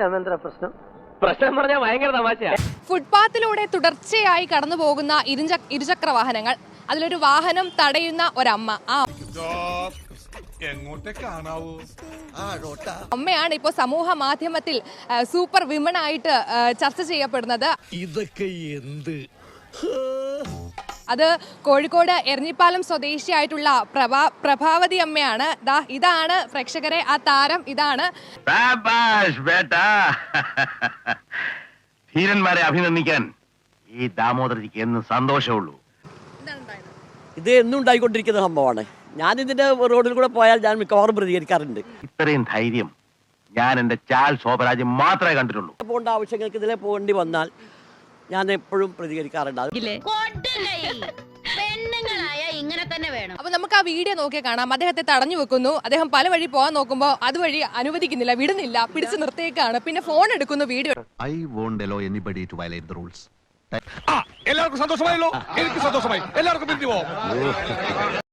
രാമേന്ദ്ര പ്രശ്നം പറഞ്ഞാൽ ഭയങ്കര തമാശയാ. ഫുട്പാത്തിലൂടെ തുടർച്ചയായി കടന്നു പോകുന്ന ഇരുചക്ര വാഹനങ്ങൾ, അതിലൊരു വാഹനം തടയുന്ന ഒരമ്മ. ആ അമ്മയാണ് ഇപ്പോൾ സമൂഹ മാധ്യമത്തിൽ സൂപ്പർ വിമൺ ആയിട്ട് ചർച്ച ചെയ്യപ്പെടുന്നത്. ഇതൊക്കെ എന്ത്? അത് കോഴിക്കോട് എരഞ്ഞിപ്പാലം സ്വദേശിയായിട്ടുള്ള പ്രഭാവതി അമ്മയാണ്. ഇതാണ് പ്രേക്ഷകരെ ആ താരം. ഇതാണ്. ധീരന്മാരെ അഭിനന്ദിക്കാൻ ഈ ദാമോദരജിക്ക് എന്ന് സന്തോഷമുള്ളൂ. ഇത് എന്നും ഉണ്ടായിക്കൊണ്ടിരിക്കുന്ന സംഭവമാണ്. ഞാൻ ഇതിന്റെ റോഡിൽ കൂടെ പോയാൽ ഞാൻ മിക്കവാറും പ്രതികരിക്കാറുണ്ട്. ഇത്രയും ധൈര്യം ഞാൻ എന്റെ ചാൽ ശോഭരാജ്യം മാത്രമേ കണ്ടിട്ടുള്ളൂ. പോകേണ്ട ആവശ്യങ്ങൾക്ക് ഇതിലെ പോകേണ്ടി വന്നാൽ ഞാൻ എപ്പോഴും പ്രതികരിക്കാറുണ്ട്. അപ്പൊ നമുക്ക് ആ വീഡിയോ നോക്കി കാണാം. അദ്ദേഹത്തെ തടഞ്ഞു വെക്കുന്നു. അദ്ദേഹം പല വഴി പോകാൻ നോക്കുമ്പോൾ അതുവഴി അനുവദിക്കുന്നില്ല, വിടുന്നില്ല, പിടിച്ചു നിർത്തിയേക്കാണ്. പിന്നെ ഫോൺ എടുക്കുന്നു, video. I won't allow anybody to violate the rules. എല്ലാവർക്കും സന്തോഷമായല്ലോ. എനിക്ക് സന്തോഷമായി. എല്ലാവർക്കും പിരിഞ്ഞു പോവാം.